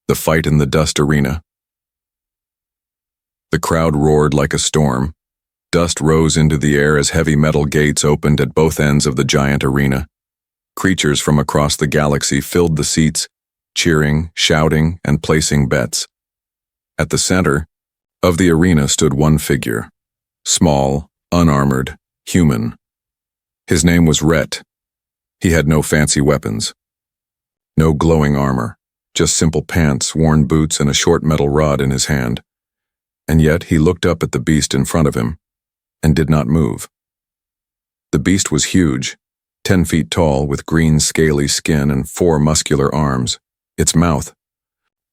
The fight in the dust arena. The crowd roared like a storm. Dust rose into the air as heavy metal gates opened at both ends of the giant arena. Creatures from across the galaxy filled the seats, cheering, shouting, and placing bets. At the center of the arena stood one figure, small, unarmored, human. His name was Rhett. He had no fancy weapons, no glowing armor, just simple pants, worn boots, and a short metal rod in his hand. And yet he looked up at the beast in front of him and did not move. The beast was huge, 10 feet tall, with green scaly skin and 4 muscular arms. Its mouth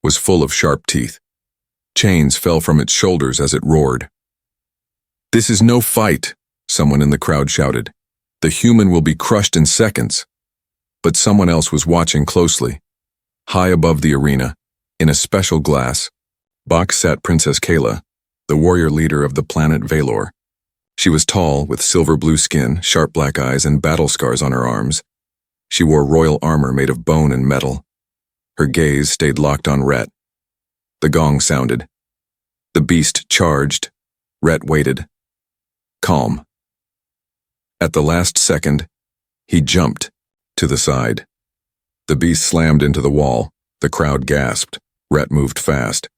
was full of sharp teeth. Chains fell from its shoulders as it roared. "This is no fight," someone in the crowd shouted. "The human will be crushed in seconds." But someone else was watching closely. High above the arena, in a special glass box, sat Princess Kayla, the warrior leader of the planet Valor. She was tall, with silver blue skin, sharp black eyes, and battle scars on her arms. She wore royal armor made of bone and metal. Her gaze stayed locked on Rhett. The gong sounded. The beast charged. Rhett waited. Calm. At the last second, he jumped to the side. The beast slammed into the wall. The crowd gasped. Rhett moved fast.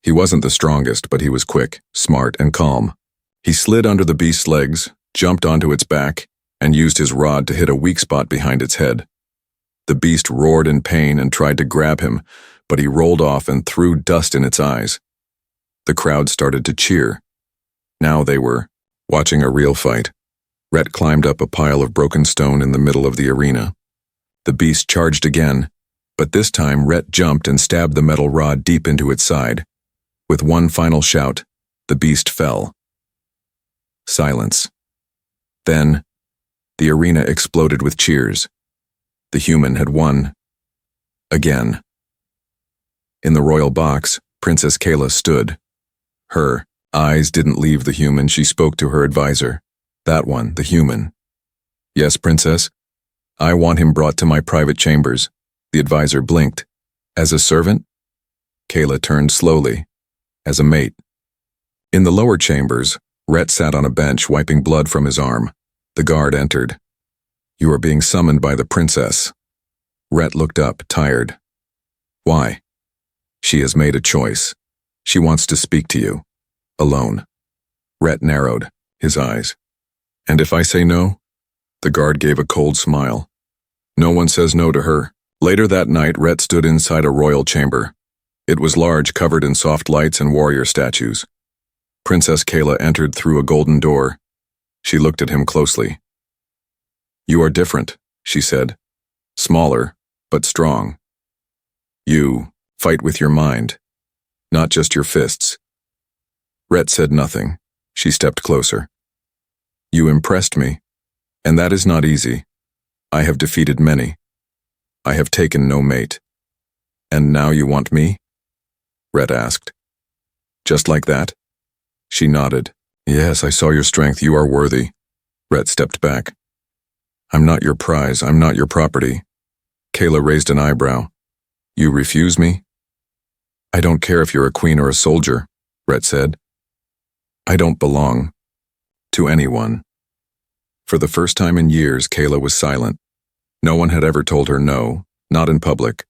He wasn't the strongest, but he was quick, smart, and calm. He slid under the beast's legs, jumped onto its back, and used his rod to hit a weak spot behind its head. The beast roared in pain and tried to grab him, but he rolled off and threw dust in its eyes. The crowd started to cheer. Now they were watching a real fight. Rhett climbed up a pile of broken stone in the middle of the arena. The beast charged again, but this time Rhett jumped and stabbed the metal rod deep into its side. With one final shout, the beast fell. Silence. Then, the arena exploded with cheers. The human had won. Again. In the royal box, Princess Kayla stood. Her eyes didn't leave the human. She spoke to her advisor. That one, the human. "Yes, Princess. I want him brought to my private chambers." The advisor blinked. "As a servant?" Kayla turned slowly. "As a mate." In the lower chambers, Rhett sat on a bench, wiping blood from his arm. The guard entered. "You are being summoned by the princess." Rhett looked up, tired. "Why?" "She has made a choice. She wants to speak to you. Alone." Rhett narrowed his eyes. "And if I say no?" The guard gave a cold smile. "No one says no to her." Later that night, Rhett stood inside a royal chamber. It was large, covered in soft lights and warrior statues. Princess Kayla entered through a golden door. She looked at him closely. "You are different," she said. "Smaller, but strong. You fight with your mind, not just your fists." Rhett said nothing. She stepped closer. "You impressed me, and that is not easy. I have defeated many. I have taken no mate. And now you want me?" Rhett asked. "Just like that?" She nodded. "Yes, I saw your strength. You are worthy." Rhett stepped back. "I'm not your prize. I'm not your property." Kayla raised an eyebrow. "You refuse me?" "I don't care if you're a queen or a soldier," Rhett said. "I don't belong to anyone." For the first time in years, Kayla was silent. No one had ever told her no, not in public,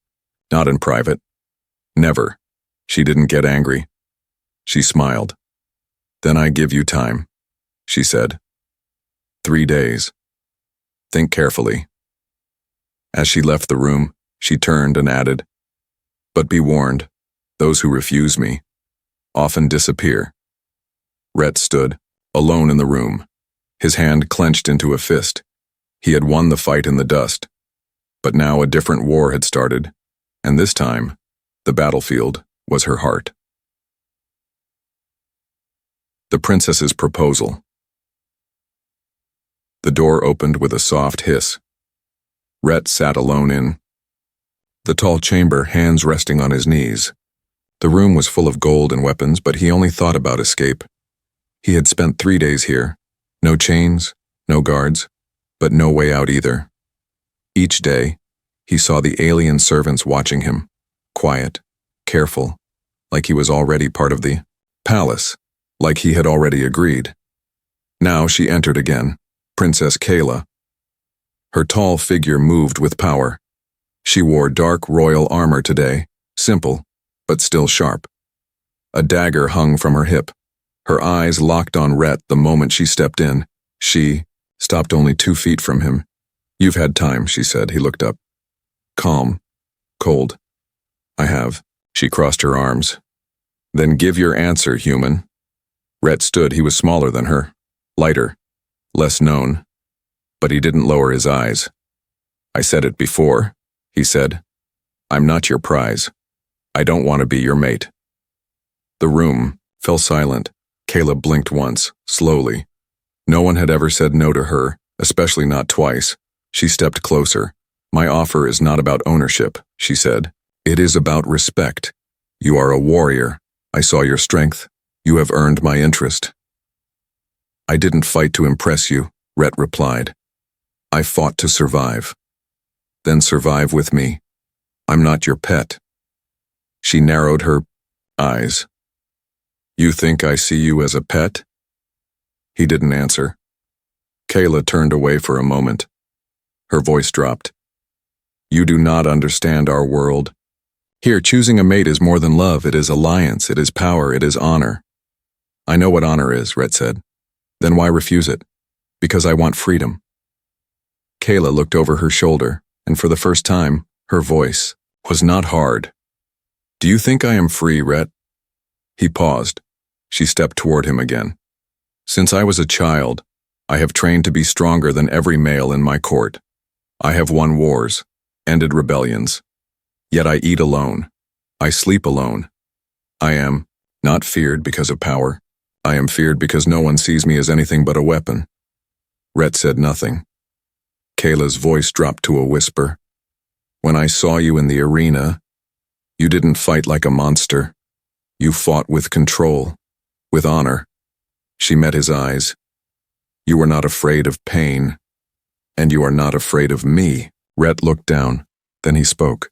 not in private. Never. She didn't get angry. She smiled. "Then I give you time," she said. 3 days. Think carefully." As she left the room, she turned and added, "But be warned, those who refuse me often disappear." Rhett stood, alone in the room, his hand clenched into a fist. He had won the fight in the dust. But now a different war had started, and this time, the battlefield was her heart. The princess's proposal. The door opened with a soft hiss. Rhett sat alone in the tall chamber, hands resting on his knees. The room was full of gold and weapons, but he only thought about escape. He had spent 3 days here. No chains, no guards, but no way out either. Each day, he saw the alien servants watching him, quiet, careful, like he was already part of the palace, like he had already agreed. Now she entered again, Princess Kayla. Her tall figure moved with power. She wore dark royal armor today, simple, but still sharp. A dagger hung from her hip. Her eyes locked on Rhett the moment she stepped in. She stopped only 2 feet from him. "You've had time," she said. He looked up. Calm. Cold. "I have." She crossed her arms. "Then give your answer, human." Rhett stood. He was smaller than her, lighter, less known. But he didn't lower his eyes. "I said it before," he said. "I'm not your prize. I don't want to be your mate." The room fell silent. Kayla blinked once, slowly. No one had ever said no to her, especially not twice. She stepped closer. "My offer is not about ownership," she said. "It is about respect. You are a warrior. I saw your strength. You have earned my interest." "I didn't fight to impress you," Rhett replied. "I fought to survive." "Then survive with me. I'm not your pet." She narrowed her eyes. "You think I see you as a pet?" He didn't answer. Kayla turned away for a moment. Her voice dropped. "You do not understand our world. Here, choosing a mate is more than love. It is alliance, it is power, it is honor." "I know what honor is," Rhett said. "Then why refuse it?" "Because I want freedom." Kayla looked over her shoulder, and for the first time, her voice was not hard. "Do you think I am free, Rhett?" He paused. She stepped toward him again. "Since I was a child, I have trained to be stronger than every male in my court. I have won wars, ended rebellions. Yet I eat alone. I sleep alone. I am not feared because of power. I am feared because no one sees me as anything but a weapon." Rhett said nothing. Kayla's voice dropped to a whisper. "When I saw you in the arena, you didn't fight like a monster. You fought with control, with honor." She met his eyes. "You were not afraid of pain, and you are not afraid of me." Rhett looked down, then he spoke.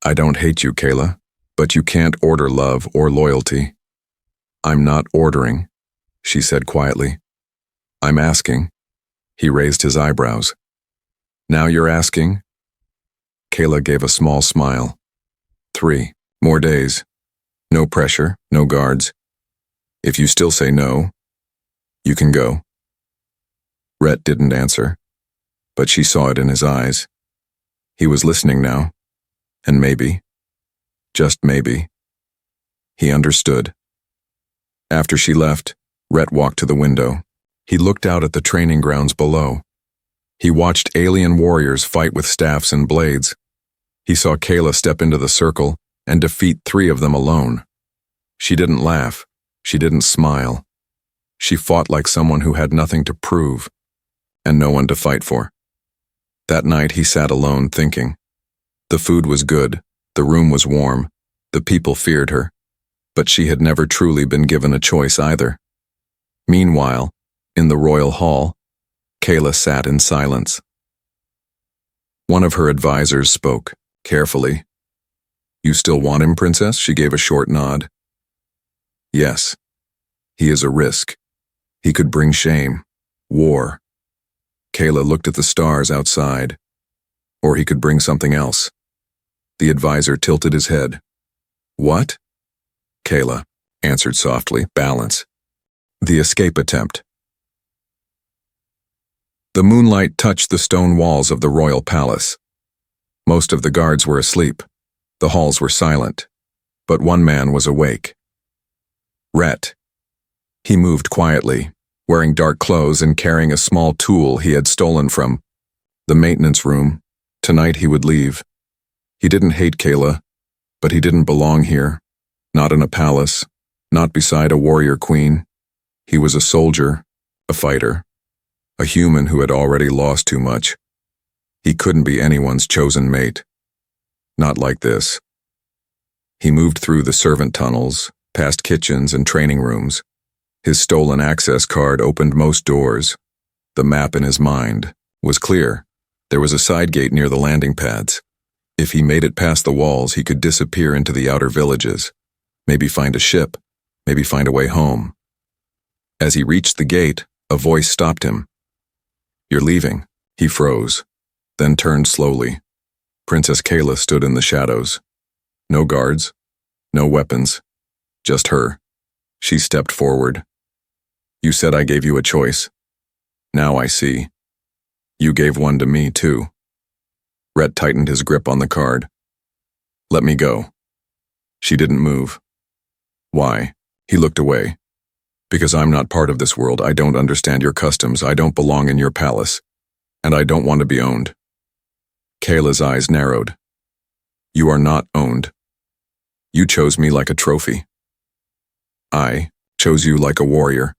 "I don't hate you, Kayla, but you can't order love or loyalty." "I'm not ordering," she said quietly. "I'm asking." He raised his eyebrows. "Now you're asking?" Kayla gave a small smile. 3 more days. No pressure, no guards. If you still say no, you can go. Rhett didn't answer, but she saw it in his eyes. He was listening now, and maybe, just maybe, he understood. After she left, Rhett walked to the window. He looked out at the training grounds below. He watched alien warriors fight with staffs and blades. He saw Kayla step into the circle and defeat 3 of them alone. She didn't laugh. She didn't smile. She fought like someone who had nothing to prove and no one to fight for. That night he sat alone thinking. The food was good, the room was warm, the people feared her, but she had never truly been given a choice either. Meanwhile, in the royal hall, Kayla sat in silence. One of her advisors spoke, carefully. "You still want him, Princess?" She gave a short nod. "Yes. He is a risk. He could bring shame, war." Kayla looked at the stars outside. "Or he could bring something else." The advisor tilted his head. "What?" Kayla answered softly, "Balance. The escape attempt." The moonlight touched the stone walls of the royal palace. Most of the guards were asleep. The halls were silent, but one man was awake. Rhett. He moved quietly, wearing dark clothes and carrying a small tool he had stolen from the maintenance room. Tonight he would leave. He didn't hate Kayla, but he didn't belong here, not in a palace, not beside a warrior queen. He was a soldier, a fighter, a human who had already lost too much. He couldn't be anyone's chosen mate. Not like this. He moved through the servant tunnels, past kitchens and training rooms. His stolen access card opened most doors. The map in his mind was clear. There was a side gate near the landing pads. If he made it past the walls, he could disappear into the outer villages. Maybe find a ship, maybe find a way home. As he reached the gate, a voice stopped him. "You're leaving." He froze, then turned slowly. Princess Kayla stood in the shadows. No guards, no weapons, just her. She stepped forward. "You said I gave you a choice. Now I see. You gave one to me, too." Rhett tightened his grip on the card. "Let me go." She didn't move. "Why?" He looked away. "Because I'm not part of this world. I don't understand your customs. I don't belong in your palace. And I don't want to be owned." Kayla's eyes narrowed. "You are not owned. You chose me like a trophy. I chose you like a warrior.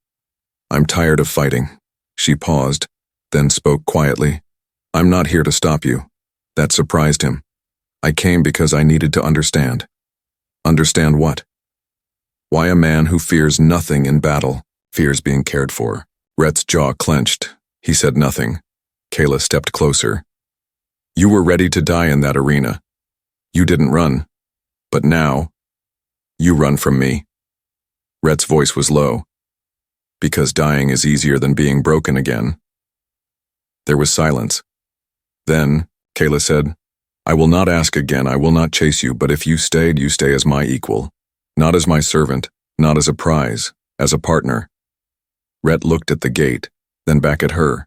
I'm tired of fighting." She paused, then spoke quietly. "I'm not here to stop you." That surprised him. "I came because I needed to understand." "Understand what?" "Why a man who fears nothing in battle fears being cared for." Rhett's jaw clenched. He said nothing. Kayla stepped closer. "You were ready to die in that arena. You didn't run. But now, you run from me." Rhett's voice was low. "Because dying is easier than being broken again." There was silence. Then, Kayla said, "I will not ask again. I will not chase you, but if you stayed, you stay as my equal. Not as my servant, not as a prize, as a partner." Rhett looked at the gate, then back at her.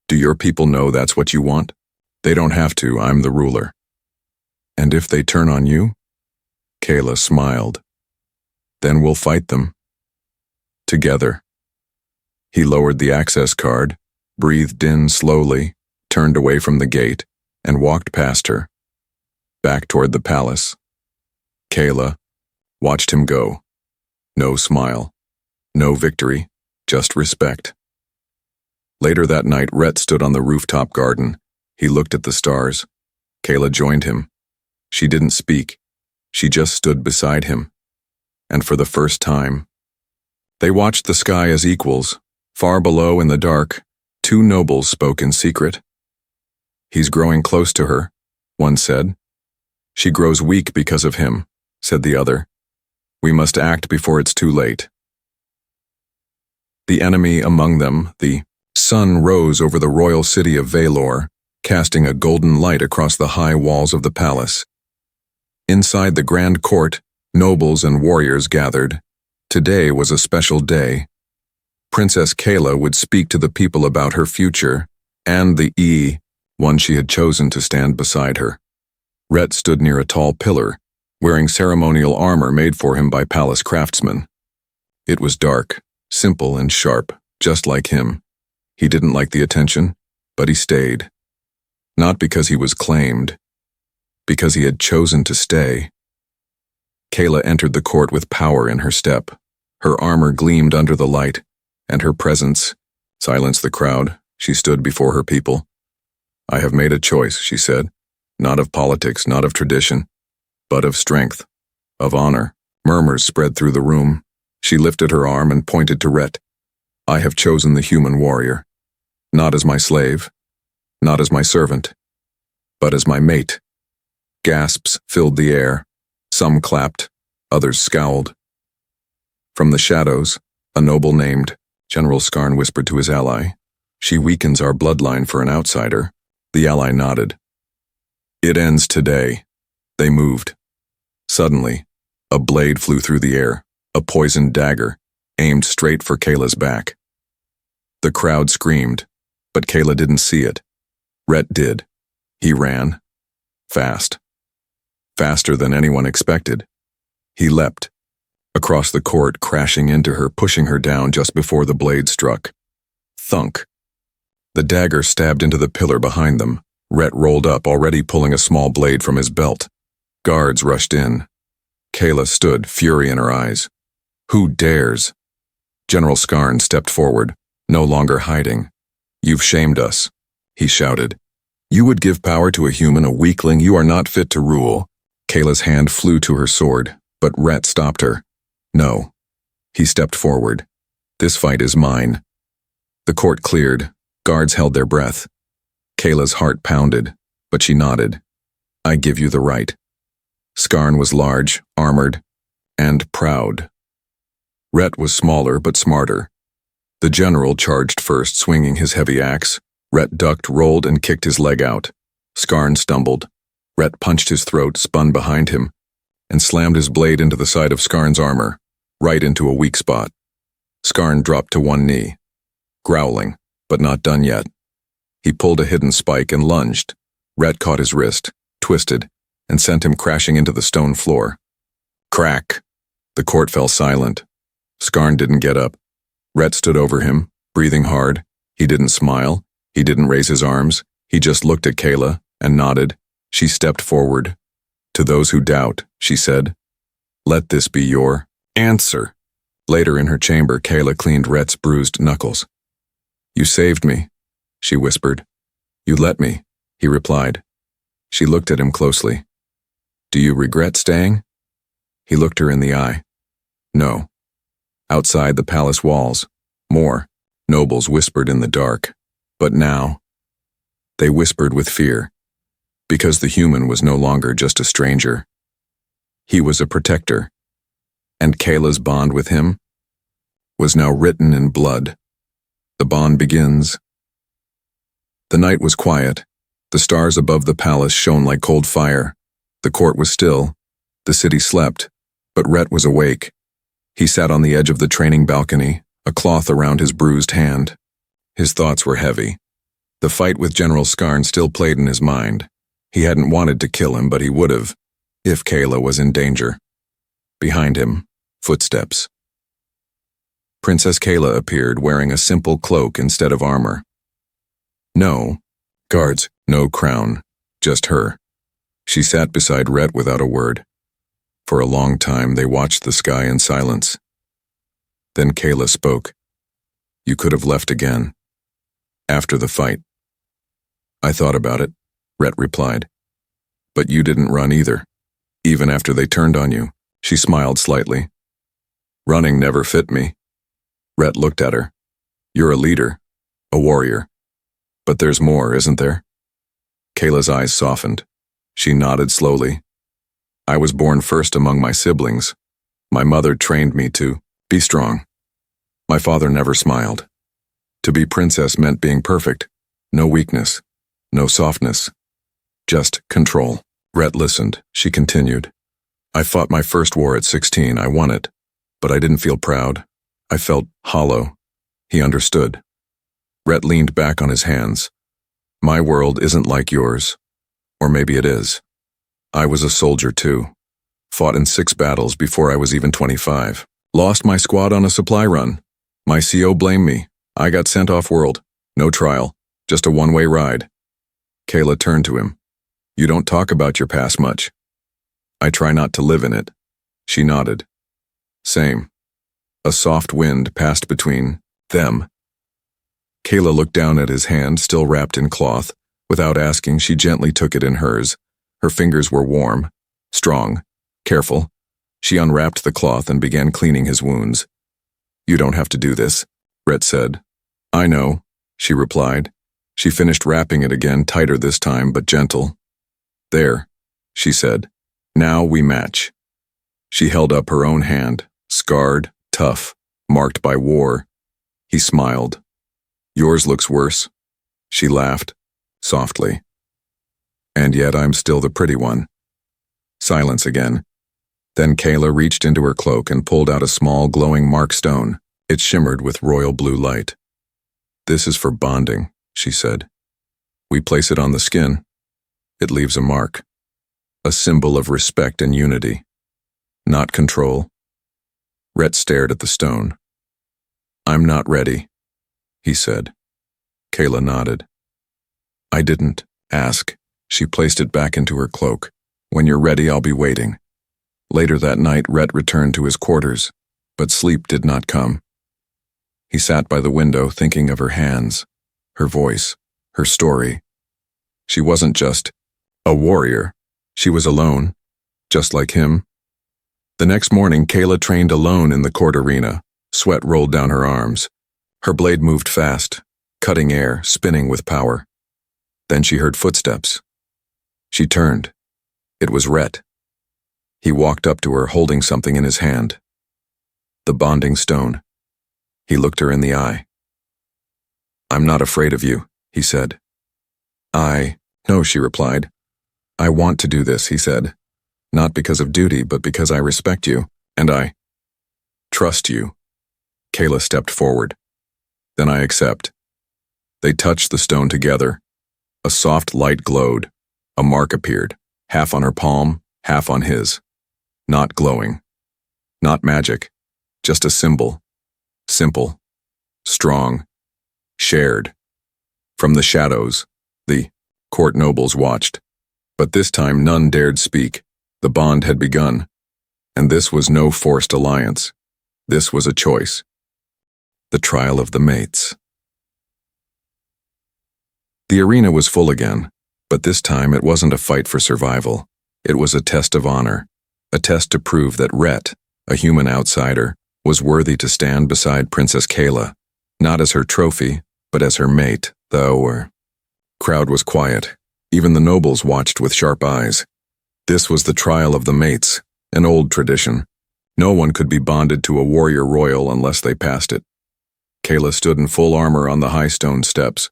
"Do your people know that's what you want?" "They don't have to. I'm the ruler." "And if they turn on you?" Kayla smiled. "Then we'll fight them. Together." He lowered the access card, breathed in slowly, turned away from the gate, and walked past her, back toward the palace. Kayla watched him go. No smile, no victory, just respect. Later that night, Rhett stood on the rooftop garden. He looked at the stars. Kayla joined him. She didn't speak. She just stood beside him. And for the first time, they watched the sky as equals. Far below in the dark, two nobles spoke in secret. "He's growing close to her," one said. "She grows weak because of him," said the other. "We must act before it's too late." The enemy among them, the sun, rose over the royal city of Valor, casting a golden light across the high walls of the palace. Inside the grand court, nobles and warriors gathered. Today was a special day. Princess Kayla would speak to the people about her future, and the one she had chosen to stand beside her. Rhett stood near a tall pillar, wearing ceremonial armor made for him by palace craftsmen. It was dark, simple and sharp, just like him. He didn't like the attention, but he stayed. Not because he was claimed, because he had chosen to stay. Kayla entered the court with power in her step. Her armor gleamed under the light, and her presence silenced the crowd. She stood before her people. "I have made a choice," she said, "not of politics, not of tradition, but of strength, of honor." Murmurs spread through the room. She lifted her arm and pointed to Rhett. "I have chosen the human warrior, not as my slave, not as my servant, but as my mate." Gasps filled the air. Some clapped, others scowled. From the shadows, a noble named General Skarn whispered to his ally, "She weakens our bloodline for an outsider." The ally nodded. "It ends today." They moved. Suddenly, a blade flew through the air, a poisoned dagger, aimed straight for Kayla's back. The crowd screamed, but Kayla didn't see it. Rhett did. He ran. Fast. Faster than anyone expected. He leapt. Across the court, crashing into her, pushing her down just before the blade struck. Thunk. The dagger stabbed into the pillar behind them. Rhett rolled up, already pulling a small blade from his belt. Guards rushed in. Kayla stood, fury in her eyes. "Who dares?" General Skarn stepped forward, no longer hiding. "You've shamed us," he shouted. "You would give power to a human, a weakling. You are not fit to rule." Kayla's hand flew to her sword, but Rhett stopped her. "No." He stepped forward. "This fight is mine." The court cleared. Guards held their breath. Kayla's heart pounded, but she nodded. I give you the right. Skarn was large, armored, and proud. Rhett was smaller but smarter. The general charged first, swinging his heavy axe. Rhett ducked, rolled, and kicked his leg out. Skarn stumbled. Rhett punched his throat, spun behind him, and slammed his blade into the side of Skarn's armor, right into a weak spot. Skarn dropped to one knee, growling, but not done yet. He pulled a hidden spike and lunged. Rhett caught his wrist, twisted, and sent him crashing into the stone floor. Crack! The court fell silent. Skarn didn't get up. Rhett stood over him, breathing hard. He didn't smile. He didn't raise his arms. He just looked at Kayla and nodded. She stepped forward. To those who doubt, she said, let this be your answer. Later in her chamber, Kayla cleaned Rhett's bruised knuckles. You saved me, she whispered. You let me, he replied. She looked at him closely. Do you regret staying? He looked her in the eye. No. Outside the palace walls, more nobles whispered in the dark. But now, they whispered with fear, because the human was no longer just a stranger. He was a protector, and Kayla's bond with him was now written in blood. The bond begins. The night was quiet. The stars above the palace shone like cold fire. The court was still. The city slept, but Rhett was awake. He sat on the edge of the training balcony, a cloth around his bruised hand. His thoughts were heavy. The fight with General Skarn still played in his mind. He hadn't wanted to kill him, but he would have, if Kayla was in danger. Behind him, footsteps. Princess Kayla appeared, wearing a simple cloak instead of armor. No guards, no crown, just her. She sat beside Rhett without a word. For a long time, they watched the sky in silence. Then Kayla spoke. You could have left again. After the fight. I thought about it, Rhett replied. But you didn't run either. Even after they turned on you, she smiled slightly. Running never fit me. Rhett looked at her. You're a leader, a warrior. But there's more, isn't there? Kayla's eyes softened. She nodded slowly. I was born first among my siblings. My mother trained me to be strong. My father never smiled. To be princess meant being perfect. No weakness. No softness. Just control. Rhett listened. She continued. I fought my first war at 16. I won it. But I didn't feel proud. I felt hollow. He understood. Rhett leaned back on his hands. My world isn't like yours. Or maybe it is. I was a soldier too. Fought in 6 battles before I was even 25. Lost my squad on a supply run. My CO blamed me. I got sent off-world. No trial. Just a one-way ride. Kayla turned to him. You don't talk about your past much. I try not to live in it. She nodded. Same. A soft wind passed between them. Kayla looked down at his hand, still wrapped in cloth. Without asking, she gently took it in hers. Her fingers were warm, strong, careful. She unwrapped the cloth and began cleaning his wounds. You don't have to do this, Rhett said. I know, she replied. She finished wrapping it again, tighter this time, but gentle. There, she said. Now we match. She held up her own hand, scarred, tough, marked by war. He smiled. Yours looks worse. She laughed, softly. And yet I'm still the pretty one. Silence again. Then Kayla reached into her cloak and pulled out a small glowing mark stone. It shimmered with royal blue light. This is for bonding, she said. We place it on the skin. It leaves a mark. A symbol of respect and unity. Not control. Rhett stared at the stone. I'm not ready, he said. Kayla nodded. I didn't ask. She placed it back into her cloak. When you're ready, I'll be waiting. Later that night, Rhett returned to his quarters, but sleep did not come. He sat by the window thinking of her hands, her voice, her story. She wasn't just a warrior. She was alone, just like him. The next morning, Kayla trained alone in the court arena. Sweat rolled down her arms. Her blade moved fast, cutting air, spinning with power. Then she heard footsteps. She turned. It was Rhett. He walked up to her holding something in his hand. The bonding stone. He looked her in the eye. "I'm not afraid of you," he said. "No," she replied. "I want to do this," he said. "Not because of duty, but because I respect you, and I trust you." Kayla stepped forward. "Then I accept." They touched the stone together. A soft light glowed. A mark appeared, half on her palm, half on his. Not glowing. Not magic. Just a symbol. Simple. Strong. Shared. From the shadows, the court nobles watched. But this time none dared speak. The bond had begun. And this was no forced alliance. This was a choice. The trial of the mates. The arena was full again, but this time it wasn't a fight for survival. It was a test of honor, a test to prove that Rhett, a human outsider, was worthy to stand beside Princess Kayla, not as her trophy, but as her mate. The crowd was quiet. Even the nobles watched with sharp eyes. This was the trial of the mates, an old tradition. No one could be bonded to a warrior royal unless they passed it. Kayla stood in full armor on the high stone steps.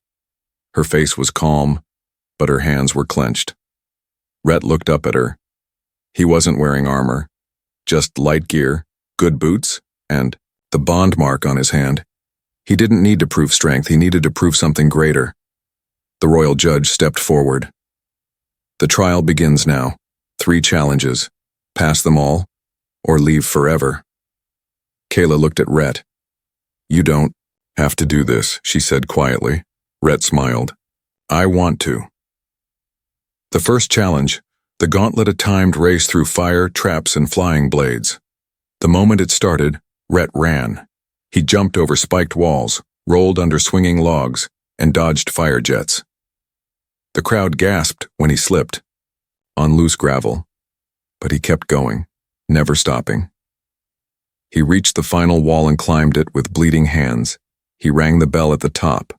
Her face was calm, but her hands were clenched. Rhett looked up at her. He wasn't wearing armor, just light gear, good boots, and the bond mark on his hand. He didn't need to prove strength, he needed to prove something greater. The royal judge stepped forward. "The trial begins now. 3 challenges. Pass them all, or leave forever." Kayla looked at Rhett. "You don't have to do this," she said quietly. Rhett smiled. "I want to." The first challenge, the gauntlet, a timed race through fire, traps, and flying blades. The moment it started, Rhett ran. He jumped over spiked walls, rolled under swinging logs, and dodged fire jets. The crowd gasped when he slipped, on loose gravel, but he kept going, never stopping. He reached the final wall and climbed it with bleeding hands. He rang the bell at the top.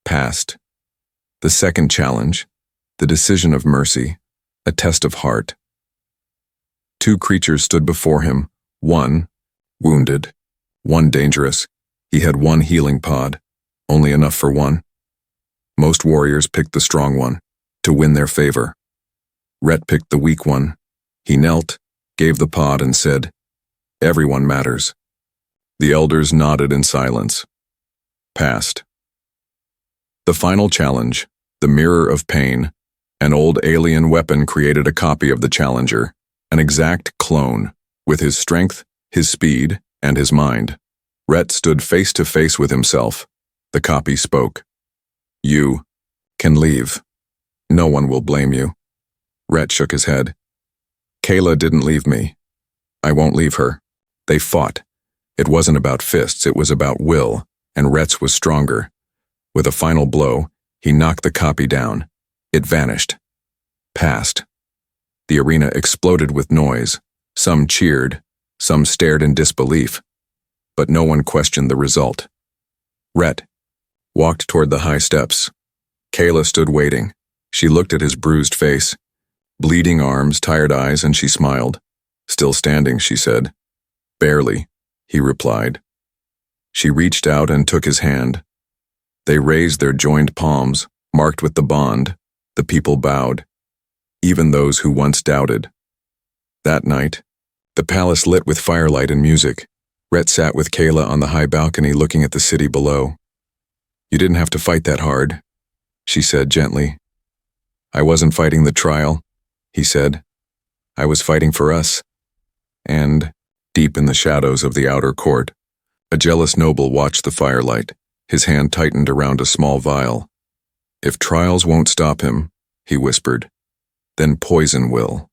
Passed. The second challenge, the decision of mercy, a test of heart. 2 creatures stood before him, one wounded, one dangerous. He had 1 healing pod, only enough for one. Most warriors picked the strong one, to win their favor. Rhett picked the weak one. He knelt, gave the pod, and said, "Everyone matters." The elders nodded in silence. Passed. The final challenge, the Mirror of Pain, an old alien weapon created a copy of the challenger, an exact clone, with his strength, his speed, and his mind. Rhett stood face to face with himself. The copy spoke. "You can leave. No one will blame you." Rhett shook his head. "Kayla didn't leave me. I won't leave her." They fought. It wasn't about fists, it was about will, and Rhett's was stronger. With a final blow, he knocked the copy down. It vanished. Passed. The arena exploded with noise. Some cheered, some stared in disbelief, but no one questioned the result. Rhett walked toward the high steps. Kayla stood waiting. She looked at his bruised face, bleeding arms, tired eyes, and she smiled. "Still standing," she said. "Barely," he replied. She reached out and took his hand. They raised their joined palms, marked with the bond. The people bowed, even those who once doubted. That night, the palace lit with firelight and music. Rhett sat with Kayla on the high balcony looking at the city below. "You didn't have to fight that hard," she said gently. "I wasn't fighting the trial," he said. "I was fighting for us." And, deep in the shadows of the outer court, a jealous noble watched the firelight. His hand tightened around a small vial. "If trials won't stop him," he whispered, "then poison will."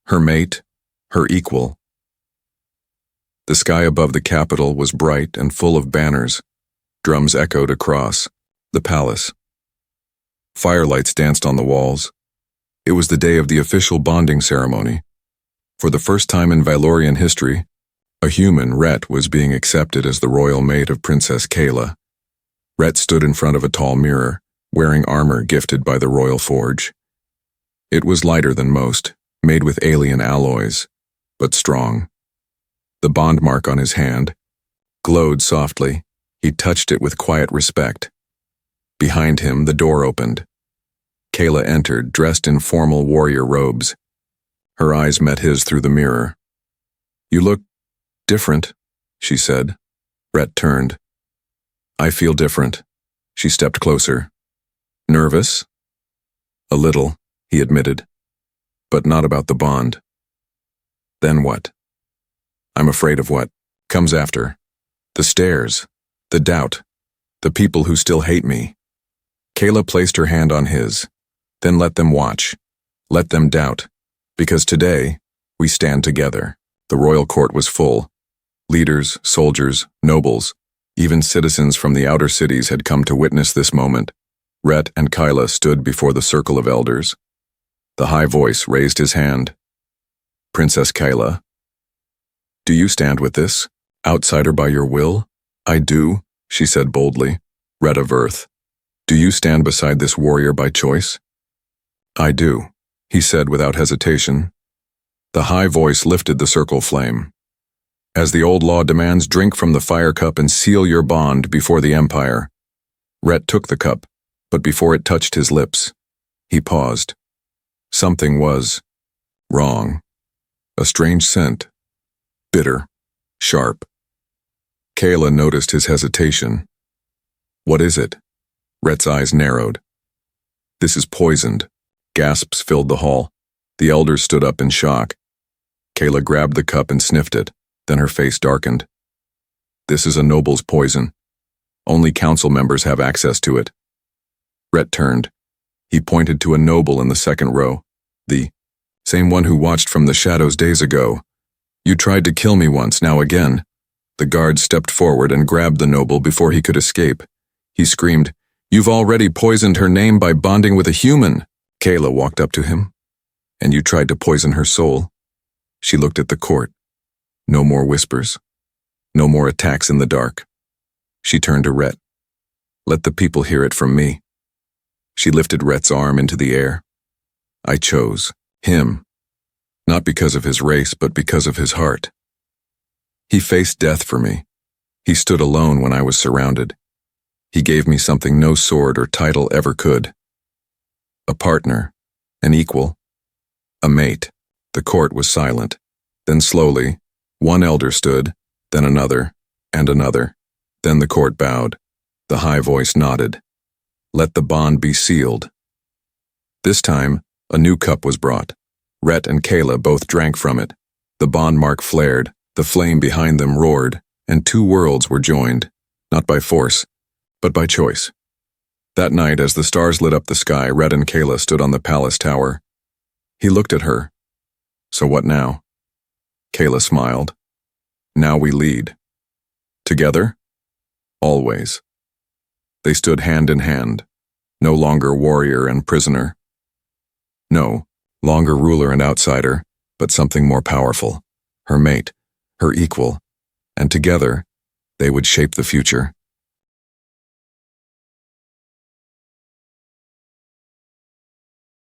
Her mate, her equal. The sky above the capital was bright and full of banners. Drums echoed across the palace. Firelights danced on the walls. It was the day of the official bonding ceremony. For the first time in Valorian history, a human, Rhett, was being accepted as the royal mate of Princess Kayla. Rhett stood in front of a tall mirror, wearing armor gifted by the royal forge. It was lighter than most, made with alien alloys, but strong. The bond mark on his hand glowed softly. He touched it with quiet respect. Behind him, the door opened. Kayla entered, dressed in formal warrior robes. Her eyes met his through the mirror. "You look different," she said. Rhett turned. "I feel different." She stepped closer. "Nervous?" "A little," he admitted. "But not about the bond." "Then what?" "I'm afraid of what comes after. The stares, the doubt, the people who still hate me." Kayla placed her hand on his. "Then let them watch. Let them doubt. Because today, we stand together." The royal court was full. Leaders, soldiers, nobles, even citizens from the outer cities had come to witness this moment. Rhett and Kyla stood before the circle of elders. The high voice raised his hand. "Princess Kyla, do you stand with this outsider by your will?" "I do," she said boldly. "Rhett of Earth, do you stand beside this warrior by choice?" "I do," he said without hesitation. The high voice lifted the circle flame. "As the old law demands, drink from the fire cup and seal your bond before the Empire." Rhett took the cup, but before it touched his lips, he paused. Something was wrong. A strange scent. Bitter. Sharp. Kayla noticed his hesitation. "What is it?" Rhett's eyes narrowed. "This is poisoned." Gasps filled the hall. The elders stood up in shock. Kayla grabbed the cup and sniffed it, then her face darkened. "This is a noble's poison. Only council members have access to it." Rhett turned. He pointed to a noble in the second row. "The same one who watched from the shadows days ago. You tried to kill me once, now again." The guard stepped forward and grabbed the noble before he could escape. He screamed, "You've already poisoned her name by bonding with a human." Kayla walked up to him. "And you tried to poison her soul." She looked at the court. No more whispers. No more attacks in the dark. She turned to Rhett. "Let the people hear it from me." She lifted Rhett's arm into the air. "I chose him, not because of his race, but because of his heart. He faced death for me. He stood alone when I was surrounded. He gave me something no sword or title ever could. A partner, an equal, a mate." The court was silent. Then slowly, one elder stood, then another, and another. Then the court bowed. The high voice nodded. "Let the bond be sealed." This time, a new cup was brought. Rhett and Kayla both drank from it. The bond mark flared, the flame behind them roared, and two worlds were joined, not by force, but by choice. That night, as the stars lit up the sky, Rhett and Kayla stood on the palace tower. He looked at her. "So what now?" Kayla smiled. "Now we lead. Together? Always." They stood hand in hand, no longer warrior and prisoner. No longer ruler and outsider, but something more powerful. Her mate, her equal, and together, they would shape the future.